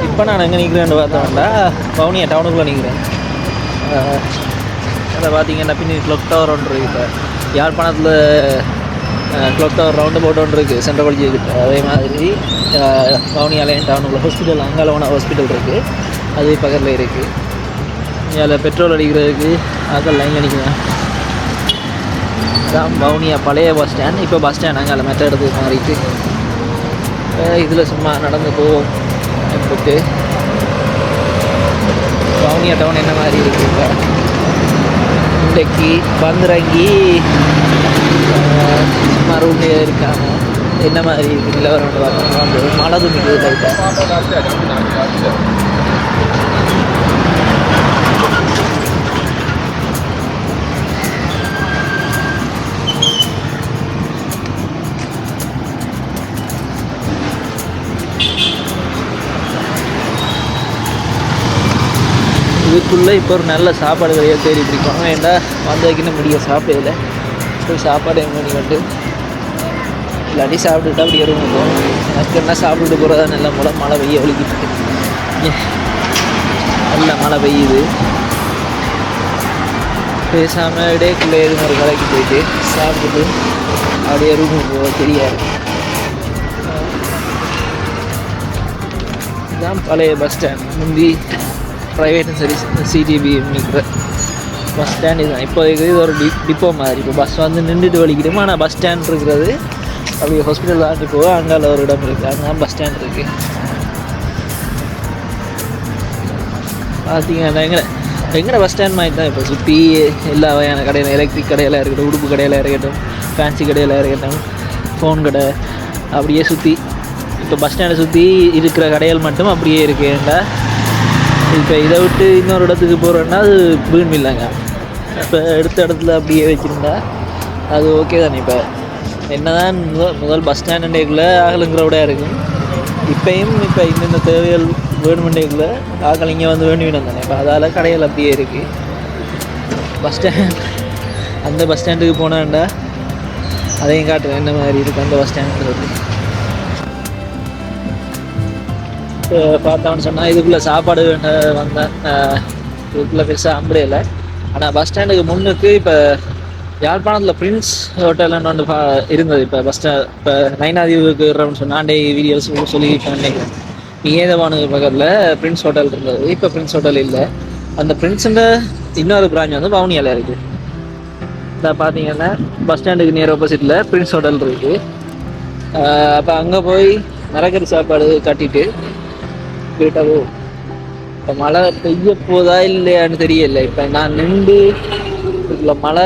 இப்போ நான் எங்கே நிற்கிறேன்னு பார்த்தோம்னா வவுனியா டவுனுக்குள்ளே நிற்கிறேன். அதை பார்த்தீங்கன்னா பின்னி கிளாக் டவர் ஒன்று இருக்குது. இப்போ யாழ்ப்பாணத்தில் கிளாக் டவர் ரவுண்டு போட்டு ஒன்று இருக்குது சென்ட்ரல் காலேஜ் கிட்ட. அதே மாதிரி வவுனியாலையும் டவுனுக்குள்ள ஹாஸ்பிட்டல் அங்காளவன ஹாஸ்பிட்டல் இருக்குது, அது பக்கத்தில் இருக்குது. அதில் பெட்ரோல் அடிக்கிறதுக்கு அங்கே லைன் அடிக்கிறேன். தான் வவுனியா பழைய பஸ் ஸ்டாண்ட். இப்போ பஸ் ஸ்டாண்ட் அங்கே மெத்த இடத்துக்கு மாறிட்டு இதில் சும்மா நடந்து போவோம். போட்டு வவுனியா டவுன் என்ன மாதிரி இருக்குங்க இன்றைக்கு வந்துறங்கி சும்மா ரூம்லேயே இருக்காங்க. என்ன மாதிரி இருக்குது நிலவரம் பார்த்தோம்னா வந்து மழை துணிக்குது லைட்டாக. இதுக்குள்ளே இப்போ ஒரு நல்ல சாப்பாடு கடையாக தேடி பிடிக்கும். ஏன்டா வந்ததுக்குன்னு முடிய சாப்பிடல. போய் சாப்பாடு எங்கே பண்ணிக்கிட்டு இல்லாட்டி சாப்பிட்டுட்டு அப்படி எறும்பு போகும். எனக்கு என்ன சாப்பிட்டுட்டு போகிறதா நல்ல மழை பெய்ய ஒழிக்கிட்டு நல்ல மழை பெய்யுது. பேசாமல் இடையக்குள்ளே எதுவும் ஒரு கடைக்கு போயிட்டு சாப்பிட்டுட்டு அப்படியே எறும்பு போக தெரியாது. இதுதான் பழைய பஸ் ஸ்டாண்ட். முந்தி ப்ரைவேட்டும் சரி சிடிபி நிற்கிற பஸ் ஸ்டாண்ட் இதுதான். இப்போ இது ஒரு டிப்போ மாதிரி. இப்போ பஸ் வந்து நின்றுட்டு வலிக்கிட்டோமா. ஆனால் பஸ் ஸ்டாண்ட் இருக்கிறது அப்படி ஹாஸ்பிட்டல் தாண்டி போக அங்கால ஒரு இடம் இருக்குது, அங்கே தான் பஸ் ஸ்டாண்ட் இருக்குது. பார்த்தீங்கன்னா எங்கட பஸ் ஸ்டாண்ட் மாதிரி தான் இப்போ சுற்றி எல்லா வகையான கடையில், எலக்ட்ரிக் கடையில் இருக்கட்டும், உடுப்பு கடையில் இருக்கட்டும், ஃபேன்சி கடையில் இருக்கட்டும், ஃபோன் கடை அப்படியே சுற்றி இப்போ பஸ் ஸ்டாண்டை சுற்றி இருக்கிற கடைகள் மட்டும் அப்படியே இருக்குது. ஏன்டா இப்போ இதை விட்டு இன்னொரு இடத்துக்கு போகிறோன்னா அது வீண் இல்லைங்க. இப்போ எடுத்த இடத்துல அப்படியே வச்சுருந்தா அது ஓகே தானே. இப்போ என்ன தான் முதல் பஸ் ஸ்டாண்டுக்குள்ளே ஆகலுங்கிறவிட இருக்கும். இப்போயும் இப்போ இந்தந்த தேவைகள் வேணுமெண்டேக்குள்ளே ஆகல் இங்கே வந்து வேணும் தானே. இப்போ அதால் கடைகள் அப்படியே இருக்குது. பஸ் ஸ்டாண்ட் அந்த பஸ் ஸ்டாண்டுக்கு போனான்டா அதையும் காட்டுறேன் என்ன மாதிரி இருக்குது அந்த பஸ் ஸ்டாண்டுங்கிறது. பார்த்தோன்னு சொன்னால் இதுக்குள்ளே சாப்பாடு வந்தேன். இதுக்குள்ளே பெருசாக அம்படையில். ஆனால் பஸ் ஸ்டாண்டுக்கு முன்னுக்கு இப்போ யாழ்ப்பாணத்தில் பிரின்ஸ் ஹோட்டல்னு ஒன்று இருந்தது. இப்போ பஸ் ஸ்டாண்ட் இப்போ நைனாதீவுக்கு இருக்கிறோம்னு சொன்னாண்டே வீடியோஸ் சொல்லிட்டு நினைக்கிறேன். ஏதவானு பக்கத்தில் பிரின்ஸ் ஹோட்டல் இருந்தது. இப்போ பிரின்ஸ் ஹோட்டல் இல்லை. அந்த பிரின்ஸுன்ற இன்னொரு பிரான்ச் வந்து வவுனியாவில் இருக்குது. இப்போ பார்த்தீங்கன்னா பஸ் ஸ்டாண்டுக்கு நியர் ஆப்போசிட்டில் பிரின்ஸ் ஹோட்டல் இருக்குது. அப்போ அங்கே போய் மரக்கறி சாப்பாடு கட்டிட்டு போயிட்டாவோ. இப்போ மழை பெய்ய போதா இல்லையான்னு தெரியல. இப்போ நான் நின்று இதுல மழை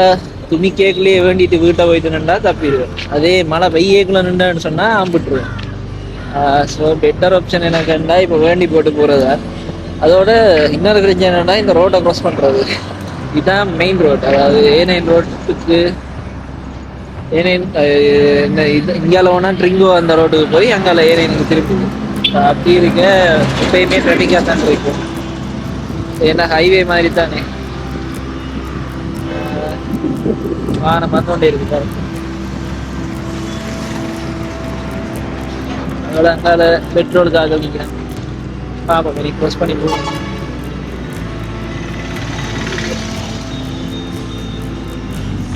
துணி கேட்கலையே வேண்டிட்டு வீட்டை போயிட்டு நின்றா தப்பிடுவேன். அதே மழை பெய்யக்குள்ள நின்றான்னு சொன்னால் ஆம்பிட்டுருவேன். ஸோ பெட்டர் ஆப்ஷன் எனக்குண்டா இப்போ வேண்டி போட்டு போகிறதா. அதோட இன்னொரு பிரச்சனை என்னன்னா இந்த ரோட்டை க்ராஸ் பண்ணுறது. இதுதான் மெயின் ரோட். அதாவது ஏனைன் ரோட்டுக்கு ஏனைன் இந்த இது இங்கால வேணா ட்ரிங்கோ அந்த ரோட்டுக்கு போய் அங்கால ஏனைனுக்கு திருப்பி அப்படி இருக்க எப்பயுமே ட்ராஃபிக்காக தான் இருக்கும். ஏன்னா ஹைவே மாதிரி தானே வாகனம் வந்து கொண்டே இருக்கு பாருங்க. அதோட அங்கால பெட்ரோலுக்காக நிற்கிறேன். பாப்போம் நீ க்ளோஸ் பண்ணி போகும்.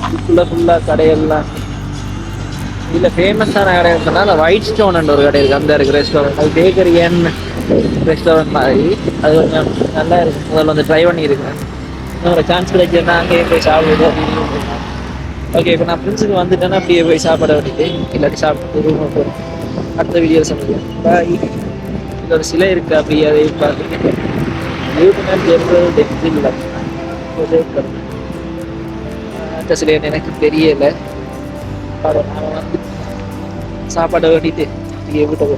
இதுக்குள்ள ஃபுல்லாக கடையெல்லாம் இதில் ஃபேமஸான கடை இருக்குன்னா அந்த ஒயிட் ஸ்டோன் ஒரு கடை இருக்குது. அந்த இருக்குது ரெஸ்டாரண்ட். அது பேக்கரி அண்ட் ரெஸ்டாரண்ட் மாதிரி. அது கொஞ்சம் நல்லா இருக்கும். முதல்ல வந்து ட்ரை பண்ணியிருக்கேன். இன்னொரு சான்ஸ் கிடைச்சேன்னா அங்கேயே போய் சாப்பிடுது அப்படின்னு. ஓகே, இப்போ நான் ஃப்ரெண்ட்ஸுக்கு வந்துட்டேன்னா அப்படியே போய் சாப்பிட வேண்டியது. இல்லாட்டி சாப்பிட்டு ரூமாக போகிறேன். அடுத்த வீடியோ சொல்லுங்கள். பாய். இது ஒரு சிலை இருக்குது அப்படியே அதை பார்த்து இல்லை அந்த சிலைன்னு எனக்கு தெரியலை. நான் வந்து சாப்பாடை வேண்டிட்டு இங்கே விட்டு